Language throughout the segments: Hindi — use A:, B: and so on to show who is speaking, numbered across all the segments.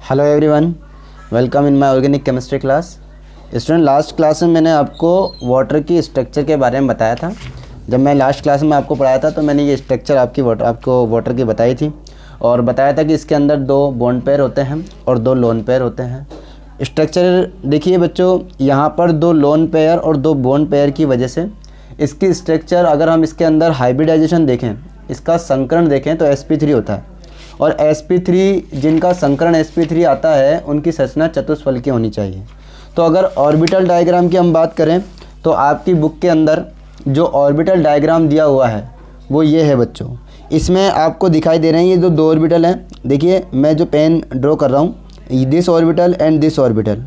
A: Hello everyone, welcome in my organic chemistry class. Student, last class में मैंने आपको वाटर की स्ट्रक्चर के बारे में बताया था। जब मैं लास्ट क्लास में आपको पढ़ाया था तो मैंने ये स्ट्रक्चर आपको वाटर की बताई थी और बताया था कि इसके अंदर 2 बॉन्ड पेयर होते हैं और 2 लोन पेयर होते हैं। स्ट्रक्चर देखिए बच्चों, यहाँ पर 2 लोन पेयर और 2 बॉन्ड पेयर की वजह से इसकी स्ट्रक्चर, अगर हम इसके अंदर हाइब्रिडाइजेशन देखें, इसका संकरण देखें तो sp3 होता है और sp3 जिनका संकरण sp3 आता है उनकी संरचना चतुष्फल की होनी चाहिए। तो अगर ऑर्बिटल डायग्राम की हम बात करें तो आपकी बुक के अंदर जो ऑर्बिटल डायग्राम दिया हुआ है वो ये है बच्चों। इसमें आपको दिखाई दे रहे हैं ये जो 2 ऑर्बिटल हैं। देखिए मैं जो पेन ड्रॉ कर रहा हूँ, this orbital and this orbital.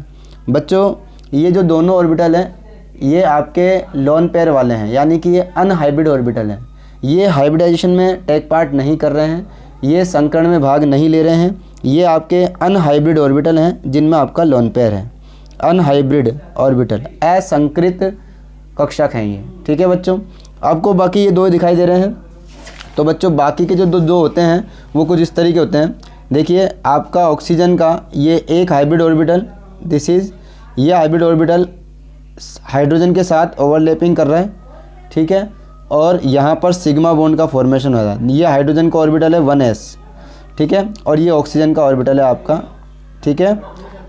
A: बच्चों ये जो दोनों ऑर्बिटल हैं ये आपके लोन पेयर वाले हैं, यानी कि ये अनहाइब्रिड ऑर्बिटल हैं। ये हाइब्रिडाइजेशन में टेक पार्ट नहीं कर रहे हैं, ये संकरण में भाग नहीं ले रहे हैं। ये आपके अनहाइब्रिड ऑर्बिटल हैं जिनमें आपका लोन पेयर है। अनहाइब्रिड ऑर्बिटल, असंकृत कक्षक हैं ये, ठीक है बच्चों। आपको बाकी ये 2 दिखाई दे रहे हैं। तो बच्चों बाकी के जो दो होते हैं वो कुछ इस तरीके होते हैं। देखिए आपका ऑक्सीजन का ये एक हाइब्रिड ऑर्बिटल, दिस इज़, ये हाइब्रिड ऑर्बिटल हाइड्रोजन के साथ ओवरलैपिंग कर रहा है, ठीक है। और यहाँ पर सिग्मा बॉन्ड का फॉर्मेशन हो रहा है। ये हाइड्रोजन का ऑर्बिटल है 1s, ठीक है, और ये ऑक्सीजन का ऑर्बिटल है आपका, ठीक है।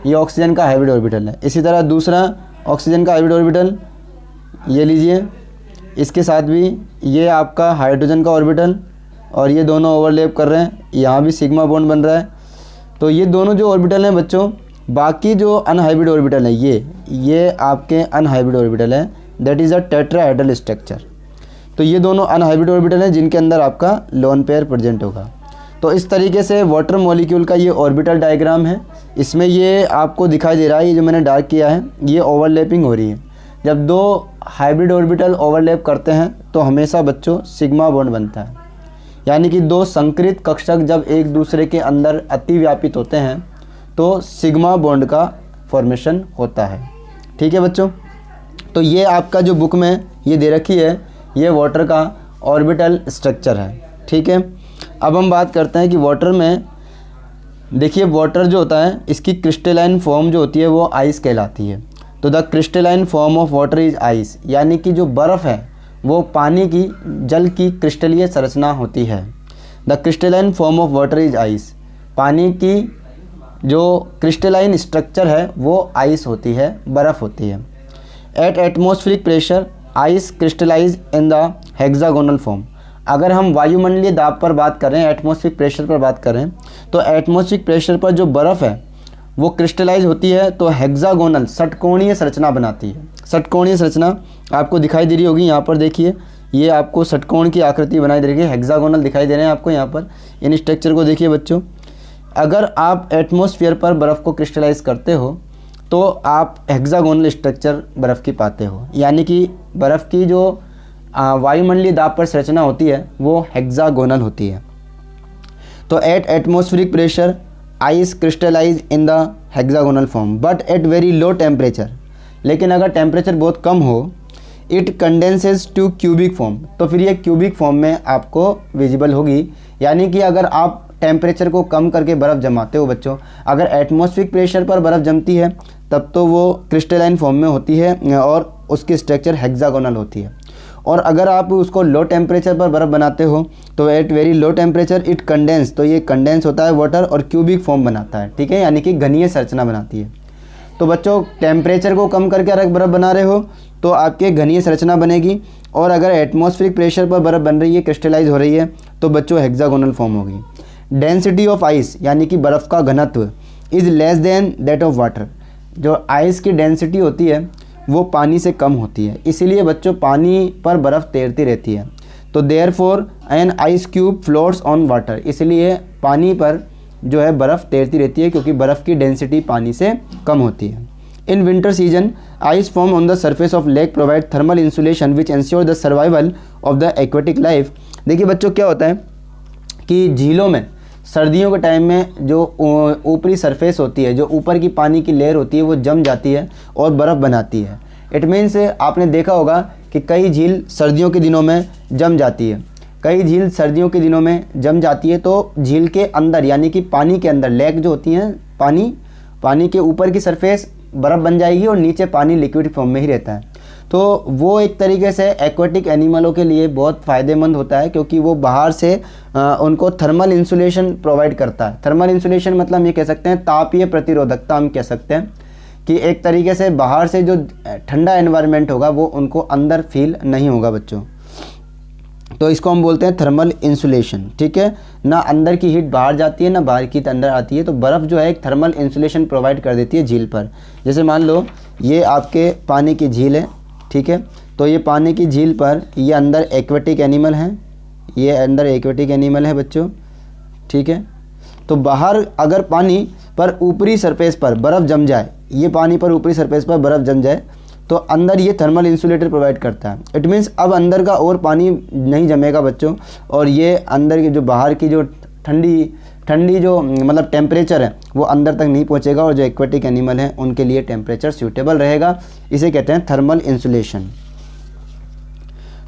A: ये ऑक्सीजन का हाइब्रिड ऑर्बिटल है। इसी तरह दूसरा ऑक्सीजन का हाइब्रिड ऑर्बिटल ये लीजिए, इसके साथ भी ये आपका हाइड्रोजन का ऑर्बिटल और ये दोनों ओवरलैप कर रहे हैं, यहाँ भी सिग्मा बॉन्ड बन रहा है। तो ये दोनों जो ऑर्बिटल हैं बच्चों, बाकी जो अनहाइब्रिड ऑर्बिटल है ये आपके अनहाइब्रिड ऑर्बिटल है, that is a tetrahedral structure. तो ये दोनों अनहाइब्रिड ऑर्बिटल हैं जिनके अंदर आपका लोन पेयर प्रेजेंट होगा। तो इस तरीके से वाटर मॉलिक्यूल का ये ऑर्बिटल डायग्राम है। इसमें ये आपको दिखाई दे रहा है, ये जो मैंने डार्क किया है ये ओवरलैपिंग हो रही है। जब 2 हाइब्रिड ऑर्बिटल ओवरलैप करते हैं तो हमेशा बच्चों सिग्मा बॉन्ड बनता है, यानी कि 2 संकृत कक्षक जब एक दूसरे के अंदर अतिव्यापित होते हैं तो सिग्मा बॉन्ड का फॉर्मेशन होता है, ठीक है बच्चों। तो ये आपका जो बुक में ये दे रखी है ये वाटर का ऑर्बिटल स्ट्रक्चर है, ठीक है। अब हम बात करते हैं कि वाटर में देखिए वाटर जो होता है इसकी क्रिस्टलाइन फॉर्म जो होती है वो आइस कहलाती है। तो the crystalline form of water is ice, यानी कि जो बर्फ़ है वो पानी की जल की क्रिस्टलीय संरचना होती है। The crystalline form of water is ice, पानी की जो क्रिस्टलाइन स्ट्रक्चर है वो आइस होती है, बर्फ़ होती है। At atmospheric pressure ice crystallize in the hexagonal form. अगर हम वायुमंडलीय दाब पर बात करें, एटमॉस्फेरिक प्रेशर पर बात करें, तो एटमॉस्फेरिक प्रेशर पर जो बर्फ़ है वो क्रिस्टलाइज होती है तो हेक्सागोनल षटकोणीय संरचना बनाती है। षटकोणीय संरचना आपको दिखाई दे रही होगी, यहाँ पर देखिए ये आपको षटकोण की आकृति बनाई दे रही है, हेक्सागोनल दिखाई दे रहे हैं आपको यहाँ पर। इन स्ट्रक्चर को देखिए बच्चों, अगर आप एटमॉस्फेयर पर बर्फ़ को क्रिस्टलाइज करते हो तो आप हेक्सागोनल स्ट्रक्चर बर्फ़ की पाते हो, यानी कि बर्फ़ की जो वायुमंडलीय दाब पर संरचना होती है वो हेक्सागोनल होती है। तो at atmospheric pressure ice crystallize in the hexagonal form but at very low temperature. लेकिन अगर टेम्परेचर बहुत कम हो, it condenses to cubic form, तो फिर ये क्यूबिक फॉर्म में आपको विजिबल होगी। यानी कि अगर आप टेम्परेचर को कम करके बर्फ़ जमाते हो बच्चों, अगर एटमॉस्फेरिक प्रेशर पर बर्फ़ जमती है तब तो वो क्रिस्टलाइन फॉर्म में होती है और उसकी स्ट्रक्चर हेक्सागोनल होती है। और अगर आप उसको लो टेम्परेचर पर बर्फ़ बनाते हो तो at very low temperature it condense, तो ये कंडेंस होता है वाटर और क्यूबिक फॉर्म बनाता है, ठीक है, यानी कि घनीय संरचना बनाती है। तो बच्चों टेम्परेचर को कम करके अगर बर्फ़ बना रहे हो तो आपके घनीय संरचना बनेगी, और अगर एटमॉस्फेरिक प्रेशर पर बर्फ़ बन रही है, क्रिस्टलाइज हो रही है, तो बच्चों हेक्सागोनल फॉर्म होगी। डेंसिटी ऑफ आइस, यानी कि बर्फ़ का घनत्व, is less than that of water. जो आइस की डेंसिटी होती है वो पानी से कम होती है, इसीलिए बच्चों पानी पर बर्फ़ तैरती रहती है। तो therefore an ice cube floats on water, इसलिए पानी पर जो है बर्फ़ तैरती रहती है क्योंकि बर्फ़ की डेंसिटी पानी से कम होती है। In winter season ice form on the surface of lake provide thermal insulation which ensure the survival of the aquatic life. देखिए बच्चों क्या होता है कि झीलों में सर्दियों के टाइम में जो ऊपरी सरफेस होती है, जो ऊपर की पानी की लेयर होती है वो जम जाती है और बर्फ़ बनाती है। इट मीन्स आपने देखा होगा कि कई झील सर्दियों के दिनों में जम जाती है। कई झील सर्दियों के दिनों में जम जाती है तो झील के अंदर यानी कि पानी के अंदर लेक जो होती हैं पानी के ऊपर की सरफेस बर्फ़ बन जाएगी और नीचे पानी लिक्विड फॉर्म में ही रहता है। तो वो एक तरीके से एक्वाटिक एनिमलों के लिए बहुत फ़ायदेमंद होता है, क्योंकि वो बाहर से उनको थर्मल इंसुलेशन प्रोवाइड करता है। थर्मल इंसुलेशन मतलब हम ये कह सकते हैं तापीय प्रतिरोधकता, हम कह सकते हैं कि एक तरीके से बाहर से जो ठंडा एनवायरनमेंट होगा वो उनको अंदर फील नहीं होगा बच्चों। तो इसको हम बोलते हैं थर्मल इंसुलेशन। ठीक है, ना अंदर की हीट बाहर जाती है ना बाहर की अंदर आती है। तो बर्फ़ जो है एक थर्मल इंसुलेशन प्रोवाइड कर देती है झील पर। जैसे मान लो ये आपके पानी की झील है, ठीक है, तो ये पानी की झील पर ये अंदर एक्वेटिक एनिमल हैं, ये अंदर एक्वेटिक एनिमल है बच्चों। ठीक है, तो बाहर अगर पानी पर ऊपरी सरफेस पर बर्फ़ जम जाए, ये पानी पर ऊपरी सरफेस पर बर्फ़ जम जाए तो अंदर ये थर्मल इंसुलेटर प्रोवाइड करता है। इट मीन्स अब अंदर का और पानी नहीं जमेगा बच्चों, और ये अंदर की जो बाहर की जो ठंडी जो मतलब टेम्परेचर है वो अंदर तक नहीं पहुंचेगा, और जो एक्वेटिक एनिमल हैं उनके लिए टेम्परेचर सूटेबल रहेगा। इसे कहते हैं थर्मल इंसुलेशन।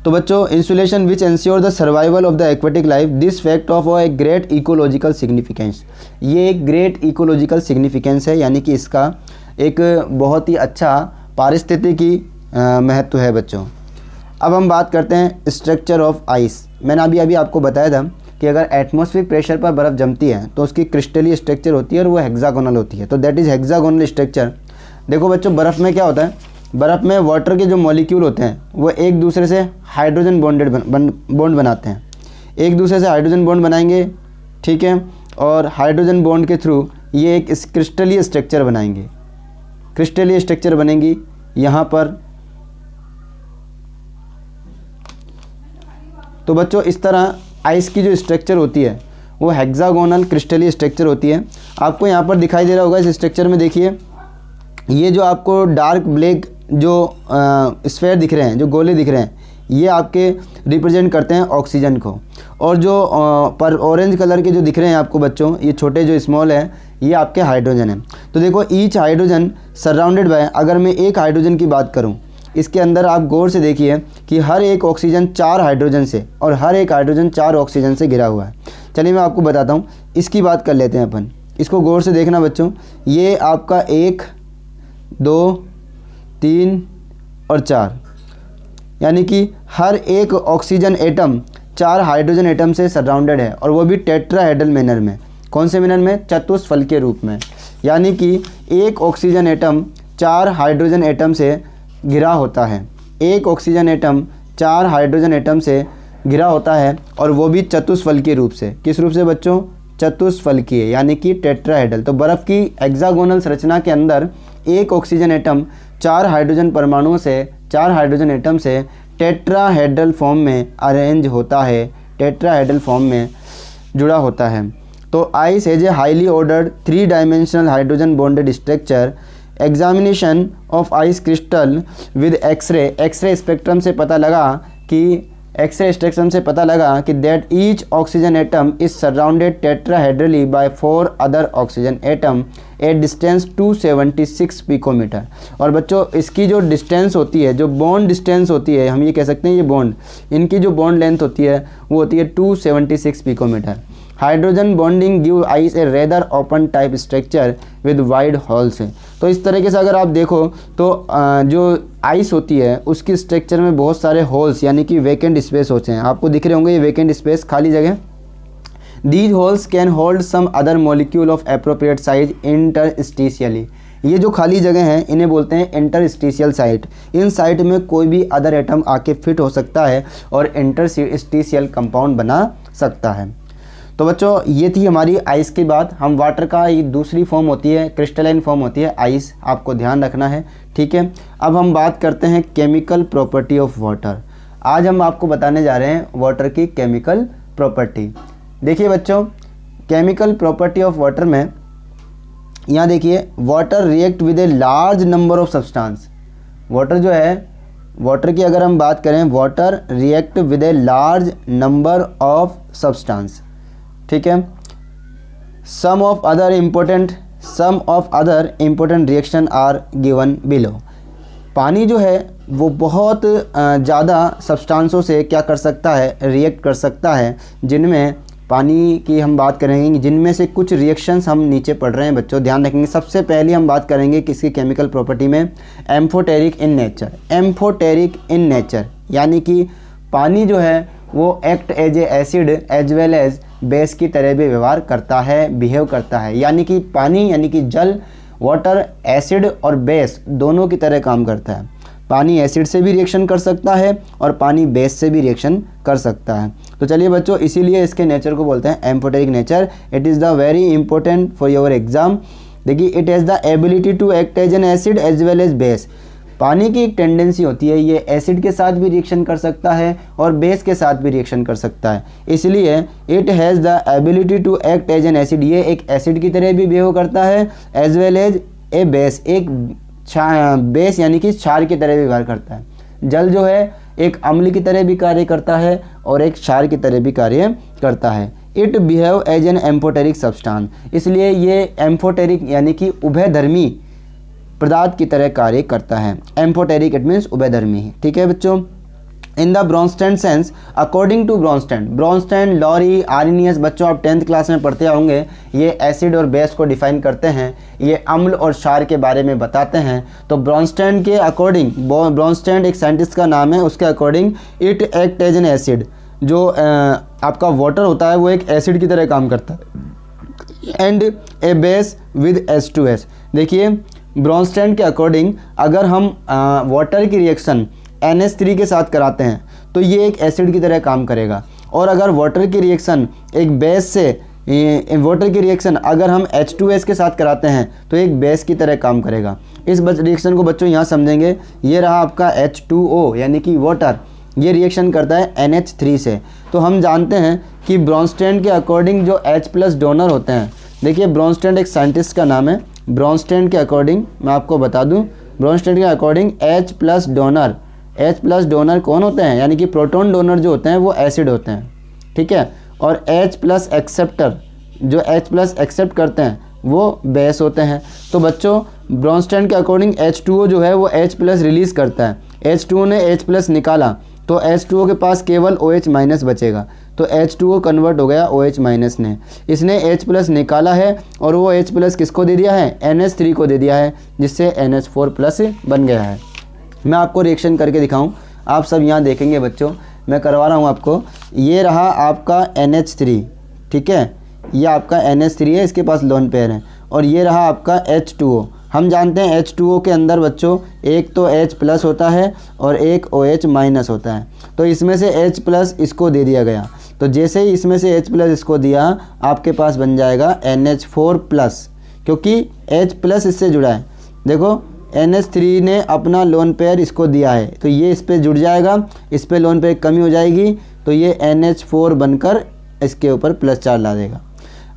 A: तो बच्चों, insulation which ensure the survival of the aquatic life, this fact of a great ecological significance. ये एक ग्रेट इकोलॉजिकल सिग्निफिकेंस है, यानी कि इसका एक बहुत ही अच्छा पारिस्थितिकी महत्व है बच्चों। अब हम बात करते हैं स्ट्रक्चर ऑफ आइस। मैंने अभी आपको बताया था कि अगर एटमॉस्फेरिक प्रेशर पर बर्फ़ जमती है तो उसकी क्रिस्टलीय स्ट्रक्चर होती है और वो हेक्सागोनल होती है। तो दैट इज़ हेक्सागोनल स्ट्रक्चर। देखो बच्चों, बर्फ़ में क्या होता है, बर्फ़ में वाटर के जो मॉलिक्यूल होते हैं वो एक दूसरे से हाइड्रोजन बॉन्ड बनाते हैं, एक दूसरे से हाइड्रोजन बॉन्ड बनाएंगे। ठीक है, और हाइड्रोजन बॉन्ड के थ्रू ये एक क्रिस्टलीय स्ट्रक्चर बनाएंगे, क्रिस्टलीय स्ट्रक्चर बनेंगी यहाँ पर। तो बच्चों, इस तरह आइस की जो स्ट्रक्चर होती है वो हेक्सागोनल क्रिस्टलीय स्ट्रक्चर होती है। आपको यहाँ पर दिखाई दे रहा होगा इस स्ट्रक्चर में, देखिए ये जो आपको डार्क ब्लैक जो स्फेयर दिख रहे हैं, जो गोले दिख रहे हैं, ये आपके रिप्रेजेंट करते हैं ऑक्सीजन को, और जो पर ऑरेंज कलर के जो दिख रहे हैं आपको बच्चों, ये छोटे जो स्मॉल है, ये आपके हाइड्रोजन है। तो देखो ईच हाइड्रोजन सराउंडेड बाय, अगर मैं एक हाइड्रोजन की बात करूं, इसके अंदर आप गौर से देखिए कि हर एक ऑक्सीजन 4 हाइड्रोजन से और हर एक हाइड्रोजन 4 ऑक्सीजन से घिरा हुआ है। चलिए मैं आपको बताता हूँ, इसकी बात कर लेते हैं अपन। इसको गौर से देखना बच्चों, ये आपका 1 2 3 और 4, यानी कि हर एक ऑक्सीजन एटम 4 हाइड्रोजन एटम से सराउंडेड है, और वो भी टेट्राहेड्रल मैनर में। कौन से मैनर में? चतुष्फल के रूप में। यानी कि एक ऑक्सीजन एटम 4 हाइड्रोजन एटम से घिरा होता है, एक ऑक्सीजन एटम 4 हाइड्रोजन एटम से घिरा होता है, और वो भी चतुष्फल के रूप से। किस रूप से बच्चों? चतुष्फल की, यानी कि टेट्राहेड्रल। तो बर्फ़ की हेक्सागोनल संरचना के अंदर एक ऑक्सीजन एटम 4 हाइड्रोजन परमाणुओं से, 4 हाइड्रोजन एटम से टेट्राहेड्रल फॉर्म में अरेंज होता है, टेट्राहेड्रल फॉर्म में जुड़ा होता है। तो ice has a highly ordered 3 dimensional hydrogen bonded structure. Examination of ice crystal with X ray spectrum से पता लगा कि that each oxygen atom is surrounded tetrahedrally by 4 other oxygen atom at distance 276 picometre. और बच्चों, इसकी जो डिस्टेंस होती है, जो बॉन्ड डिस्टेंस होती है, हम ये कह सकते हैं, ये बॉन्ड, इनकी जो बॉन्ड लेंथ होती है वो होती है 276 picometre. Hydrogen bonding give ice a rather open type structure with wide holes. तो इस तरीके से अगर आप देखो तो जो आइस होती है उसकी स्ट्रक्चर में बहुत सारे होल्स, यानी कि वेकेंट स्पेस होते हैं। आपको दिख रहे होंगे ये वेकेंट स्पेस, खाली जगह। These holes can hold some other molecule of appropriate size interstitially. ये जो खाली जगह हैं इन्हें बोलते हैं इंटरस्टिशियल साइट। इन साइट में कोई भी अदर एटम आके फिट हो सकता है और इंटरस्टिशियल कंपाउंड बना सकता है। तो बच्चों, ये थी हमारी आइस की बात। हम वाटर का ये दूसरी फॉर्म होती है, क्रिस्टलाइन फॉर्म होती है आइस, आपको ध्यान रखना है, ठीक है। अब हम बात करते हैं केमिकल प्रॉपर्टी ऑफ वाटर। आज हम आपको बताने जा रहे हैं वाटर की केमिकल प्रॉपर्टी। देखिए बच्चों, केमिकल प्रॉपर्टी ऑफ वाटर में यहाँ देखिए, water react with a large number of substance. Water जो है, वाटर की अगर हम बात करें, water react with a large number of substance, ठीक है। Some of other important reaction are given below. पानी जो है वो बहुत ज़्यादा सब्सटेंसों से क्या कर सकता है, रिएक्ट कर सकता है, जिनमें पानी की हम बात करेंगे, जिनमें से कुछ रिएक्शंस हम नीचे पढ़ रहे हैं बच्चों, ध्यान रखेंगे। सबसे पहले हम बात करेंगे किसकी केमिकल प्रॉपर्टी में, amphoteric in nature. Amphoteric in nature यानी कि पानी जो है वो act as a acid as well as base की तरह भी व्यवहार करता है, बिहेव करता है। यानी कि पानी यानी कि जल, वाटर, एसिड और बेस दोनों की तरह काम करता है। पानी एसिड से भी रिएक्शन कर सकता है और पानी बेस से भी रिएक्शन कर सकता है। तो चलिए बच्चों, इसीलिए इसके नेचर को बोलते हैं amphoteric nature. It is the very important for your exam. देखिए, it has the ability to act as an acid as well as base. पानी की एक टेंडेंसी होती है, ये एसिड के साथ भी रिएक्शन कर सकता है और बेस के साथ भी रिएक्शन कर सकता है। इसलिए it has the ability to act as an acid, ये एक एसिड की तरह भी बिहेव करता है, as well as a base, एक बेस यानी कि क्षार की तरह भी व्यवहार करता है। जल जो है एक अम्ल की तरह भी कार्य करता है और एक क्षार की तरह भी कार्य करता है। It behave as an amphoteric substance, इसलिए ये एम्फोटेरिक यानी कि उभयधर्मी पदार्थ की तरह कार्य करता है। एम्फोटेरिक इट मीन्स उभयधर्मी, ठीक है बच्चों। In the Bronsted sense, according to Bronsted, Bronsted, Lowry, Arrhenius, बच्चों आप 10th क्लास में पढ़ते होंगे, ये एसिड और बेस को डिफाइन करते हैं, ये अम्ल और क्षार के बारे में बताते हैं। तो ब्रॉन्स्टैंड के अकॉर्डिंग, ब्रॉन्स्टैंड एक साइंटिस्ट का नाम है, उसके according it act as an acid, जो आपका वाटर होता है वो एक एसिड की तरह काम करता है, and A base with H2S। देखिए, ब्रॉन्स्टैंड के अकॉर्डिंग अगर हम वाटर की रिएक्शन NH3 के साथ कराते हैं तो ये एक एसिड की तरह काम करेगा, और अगर वाटर की रिएक्शन एक बेस से, वाटर की रिएक्शन अगर हम H2S के साथ कराते हैं तो एक बेस की तरह काम करेगा। इस रिएक्शन को बच्चों यहाँ समझेंगे। ये रहा आपका H2O यानी कि वाटर, ये रिएक्शन करता है NH3 से। तो हम जानते हैं कि ब्रॉन्स्टैंड के अकॉर्डिंग जो H+ डोनर होते हैं, देखिए ब्रॉन्स्टैंड एक साइंटिस्ट का नाम है। ब्रॉन्स्टैंड के अकॉर्डिंग मैं आपको बता दूं, ब्रॉन्स्टैंड के according H+ donor, H+ donor कौन होते हैं, यानी कि प्रोटॉन डोनर जो होते हैं वो एसिड होते हैं, ठीक है। और H+ एक्सेप्टर, जो H+ एक्सेप्ट करते हैं वो बेस होते हैं। तो बच्चों, ब्रॉन्स्टैंड के अकॉर्डिंग H2O जो है वो H+ रिलीज़ करता है। H2O ने H+ निकाला तो H2O के पास केवल OH- बचेगा, तो H2O कन्वर्ट हो गया OH- ने। इसने H+ निकाला है और वो H+ किसको दे दिया है, NH3 को दे दिया है, जिससे NH4+ बन गया है। मैं आपको रिएक्शन करके दिखाऊं, आप सब यहाँ देखेंगे बच्चों, मैं करवा रहा हूँ आपको। ये रहा आपका NH3, ठीक है, ये आपका NH3 है, इसके पास लोन पेयर है, और ये रहा आपका H2O। हम जानते हैं H2O के अंदर बच्चों एक तो H+ होता है और एक OH- होता है। तो इसमें से H+ इसको दे दिया गया, तो जैसे ही इसमें से H+ इसको दिया, आपके पास बन जाएगा NH4+, क्योंकि H+ इससे जुड़ा है। देखो, NH3 ने अपना लोन पेयर इसको दिया है, तो ये इस पर जुड़ जाएगा, इस पर लोन पेयर कमी हो जाएगी, तो ये NH4 बनकर इसके ऊपर प्लस चार्ज ला देगा।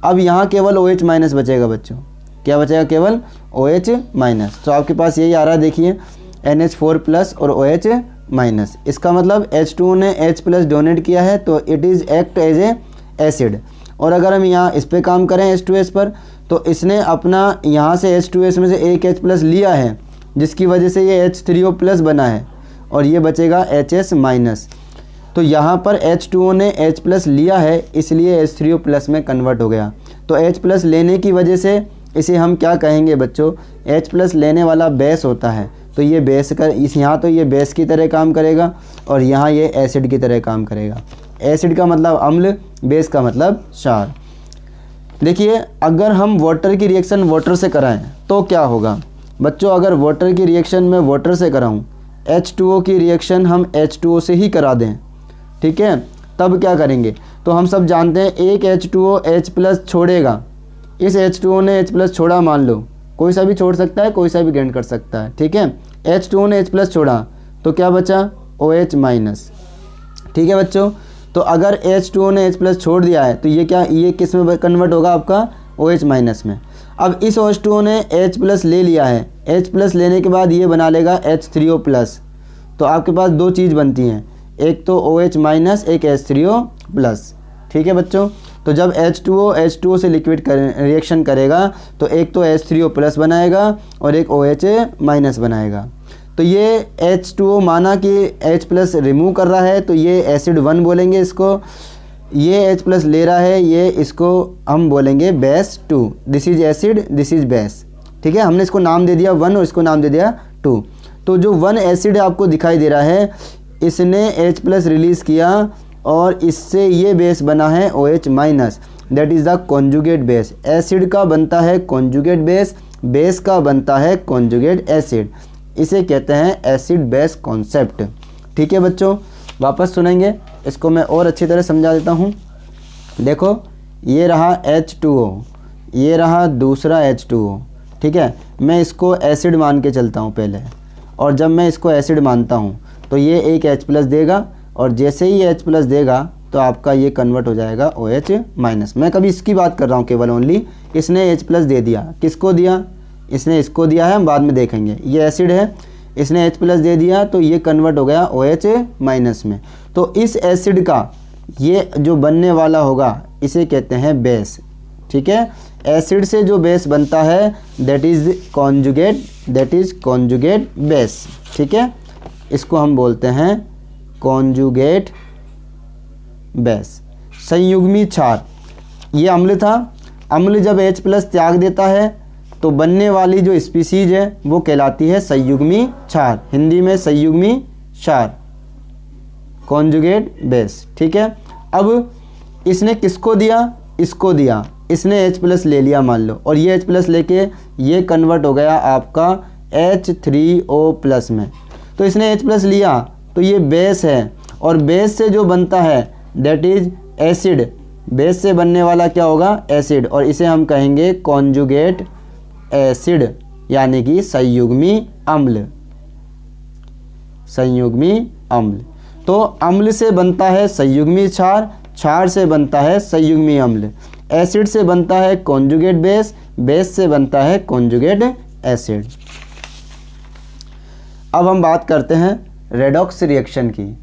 A: अब यहाँ केवल OH- बचेगा बच्चों, क्या बचेगा, केवल OH-। तो आपके पास यही आ रहा है, देखिए NH4+ और OH-। इसका मतलब H2O ने H+ डोनेट किया है, तो it is act as a acid. और अगर हम यहाँ इस पर काम करें H2S पर, तो इसने अपना यहाँ से H2S में से एक H+ लिया है, जिसकी वजह से ये H3O+ बना है, और ये बचेगा HS-। तो यहाँ पर H2O ने H+ लिया है, इसलिए H3O+ में कन्वर्ट हो गया। तो H+ लेने की वजह से इसे हम क्या कहेंगे बच्चों, H+ लेने वाला बेस होता है, तो ये बेस का, इस यहाँ तो ये बेस की तरह काम करेगा और यहाँ ये एसिड की तरह काम करेगा। एसिड का मतलब अम्ल, बेस का मतलब क्षार। देखिए, अगर हम वाटर की रिएक्शन वाटर से कराएं तो क्या होगा बच्चों, अगर वाटर की रिएक्शन मैं वाटर से कराऊं, H2O की रिएक्शन हम H2O से ही करा दें, ठीक है, तब क्या करेंगे। तो हम सब जानते हैं एक H2O H+ छोड़ेगा, इस H2O ने H+ छोड़ा, मान लो कोई सा भी छोड़ सकता है, कोई सा भी ग्रेड कर सकता है, ठीक है। H2O ने H+ छोड़ा तो क्या बचा, OH-। ठीक है बच्चों, तो अगर H2O ने H+ छोड़ दिया है तो ये क्या, ये किस में कन्वर्ट होगा, आपका OH- में। अब इस H2O ने H+ ले लिया है, H+ लेने के बाद ये बना लेगा H3O+। तो आपके पास दो चीज़ बनती हैं, एक तो OH-, एक H3O+। ठीक है बच्चों, तो जब H2O से लिक्विड रिएक्शन करेगा तो एक तो H3O+ बनाएगा और एक OH- बनाएगा। तो ये H2O माना कि H+ रिमूव कर रहा है, तो ये एसिड 1 बोलेंगे इसको। ये H प्लस ले रहा है, ये इसको हम बोलेंगे base 2। This is acid, this is base. ठीक है, हमने इसको नाम दे दिया 1 और इसको नाम दे दिया 2। तो जो 1 एसिड आपको दिखाई दे रहा है, इसने H प्लस रिलीज़ किया और इससे ये बेस बना है OH minus, that is the conjugate base. Acid का बनता है कॉन्जुगेट बेस, बेस का बनता है कॉन्जुगेट एसिड। इसे कहते हैं एसिड बेस कॉन्सेप्ट। ठीक है बच्चों, वापस सुनेंगे, इसको मैं और अच्छी तरह समझा देता हूँ। देखो, ये रहा H2O, ये रहा दूसरा H2O। ठीक है, मैं इसको एसिड मान के चलता हूँ पहले, और जब मैं इसको एसिड मानता हूँ तो ये एक H प्लस देगा, और जैसे ही H प्लस देगा तो आपका ये कन्वर्ट हो जाएगा OH माइनस। मैं कभी इसकी बात कर रहा हूँ केवल ओनली। इसने H प्लस दे दिया, किसको दिया? इसने इसको दिया है, हम बाद में देखेंगे। ये एसिड है, इसने H प्लस दे दिया तो ये कन्वर्ट हो गया OH माइनस में। तो इस एसिड का ये जो बनने वाला होगा इसे कहते हैं बेस। ठीक है, एसिड से जो बेस बनता है दैट इज़ कॉन्जुगेट बेस। ठीक है, इसको हम बोलते हैं कॉन्जुगेट बेस। संयुग्मी क्षार, ये अम्ल था। अम्ल जब H प्लस त्याग देता है तो बनने वाली जो स्पीसीज है वो कहलाती है संयुग्मी क्षार, हिंदी में संयुग्मी क्षार, कॉन्जुगेट बेस। ठीक है, अब इसने किसको दिया? इसको दिया, इसने H प्लस ले लिया मान लो, और ये H प्लस लेके ये कन्वर्ट हो गया आपका H3O प्लस में। तो इसने H प्लस लिया तो ये बेस है, और बेस से जो बनता है दैट इज एसिड। बेस से बनने वाला क्या होगा? एसिड, और इसे हम कहेंगे कॉन्जुगेट एसिड, यानी कि संयुग्मी अम्ल। संयुग्मी अम्ल, तो अम्ल से बनता है संयुग्मी क्षार, क्षार से बनता है संयुग्मी अम्ल, एसिड से बनता है कॉन्जुगेट बेस, बेस से बनता है कॉन्जुगेट एसिड। अब हम बात करते हैं रेडॉक्स रिएक्शन की।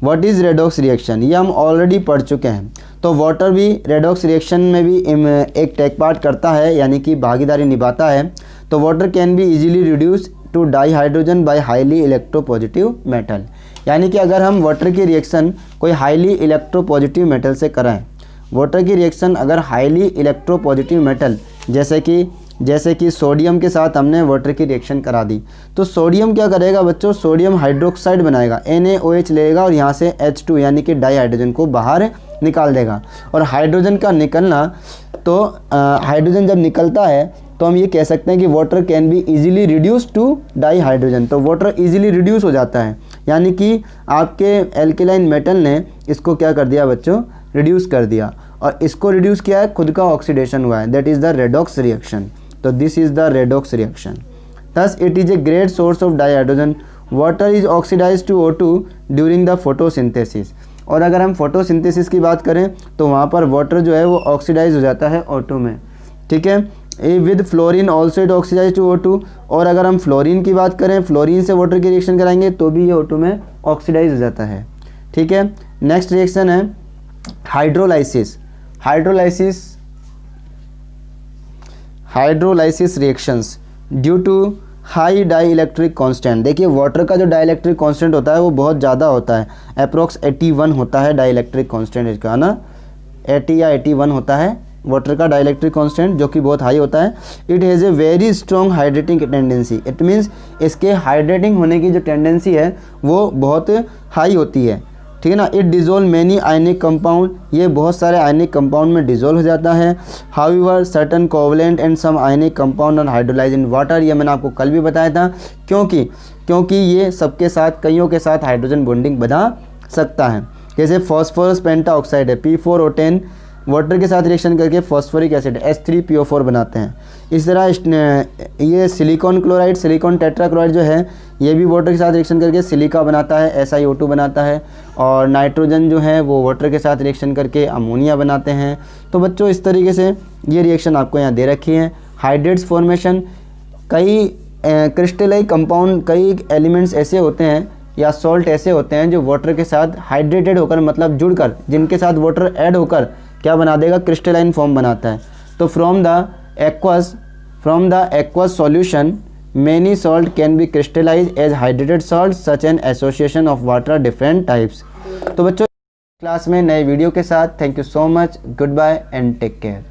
A: व्हाट इज़ रेडॉक्स रिएक्शन, ये हम ऑलरेडी पढ़ चुके हैं। तो वाटर भी रेडॉक्स रिएक्शन में भी एक टेक पार्ट करता है, यानी कि भागीदारी निभाता है। तो water can be easily reduce to dihydrogen by highly electropositive metal, यानी कि अगर हम वाटर की रिएक्शन कोई हाईली इलेक्ट्रोपॉजिटिव मेटल से कराएं, वाटर की रिएक्शन अगर हाईली इलेक्ट्रोपॉजिटिव मेटल जैसे कि सोडियम के साथ हमने वाटर की रिएक्शन करा दी, तो सोडियम क्या करेगा बच्चों? सोडियम हाइड्रोक्साइड बनाएगा, NaOH लेगा और यहाँ से H2 यानी कि डाई हाइड्रोजन को बाहर निकाल देगा। और हाइड्रोजन का निकलना, तो हाइड्रोजन जब निकलता है तो हम ये कह सकते हैं कि water can be easily reduce to dihydrogen. तो वाटर इजीली रिड्यूस हो जाता है, यानी कि आपके एल्केलाइन मेटल ने इसको क्या कर दिया बच्चों? रिड्यूस कर दिया, और इसको रिड्यूस किया है, खुद का ऑक्सीडेशन हुआ है, that is the redox reaction. तो this is the redox reaction. Thus it is a great source of dihydrogen. Water is oxidise to O2 during the photosynthesis. और अगर हम फोटोसिंथेसिस की बात करें तो वहाँ पर वाटर जो है वो ऑक्सीडाइज हो जाता है O2 में। ठीक है, with fluorine also it oxidize to O2। और अगर हम फ्लोरीन की बात करें, फ्लोरीन से वाटर की रिएक्शन कराएंगे तो भी ये O2 में ऑक्सीडाइज हो जाता है। ठीक है, नेक्स्ट रिएक्शन है hydrolysis. Hydrolysis reactions due to high dielectric constant. देखिए, वाटर का जो डाई इलेक्ट्रिक कॉन्स्टेंट होता है वो बहुत ज़्यादा होता है, अप्रोक्स 81 होता है डाई इलेक्ट्रिक कॉन्स्टेंट इसका ना, 80 या 81 होता है वाटर का डाई इलेक्ट्रिक कॉन्स्टेंट, जो कि बहुत हाई होता है। It has a very strong hydrating tendency, it means इसके हाइड्रेटिंग होने की जो टेंडेंसी है वो बहुत हाई होती है। ठीक है ना। It dissolve many ionic compound, ये बहुत सारे आयनिक कंपाउंड में डिजोल्व हो जाता है। However certain covalent and some ionic compound are hydrolyse in water, ये मैंने आपको कल भी बताया था, क्योंकि ये सबके साथ, कईयों के साथ हाइड्रोजन बॉन्डिंग बना सकता है। जैसे फॉस्फोरस पेंटाऑक्साइड है P4O10, वाटर के साथ रिएक्शन करके फॉस्फोरिक एसिड H3PO4 बनाते हैं। इस तरह ये सिलिकॉन क्लोराइड, सिलिकॉन टेट्राक्लोराइड जो है, ये भी वाटर के साथ रिएक्शन करके सिलिका बनाता है, SiO2 बनाता है। और नाइट्रोजन जो है वो वाटर के साथ रिएक्शन करके अमोनिया बनाते हैं। तो बच्चों, इस तरीके से ये रिएक्शन आपको यहाँ दे रखी है। हाइड्रेट्स फॉर्मेशन, कई क्रिस्टलाई कंपाउंड, कई एलिमेंट्स ऐसे होते हैं या सॉल्ट ऐसे होते हैं जो वाटर के साथ हाइड्रेटेड होकर, मतलब जुड़कर, जिनके साथ वाटर ऐड होकर क्या बना देगा? क्रिस्टलाइन फॉर्म बनाता है। तो from the aqueous solution many salt can be crystallized as hydrated salt such an association of water different types। तो बच्चों क्लास में नए वीडियो के साथ। Thank you so much, goodbye and take care.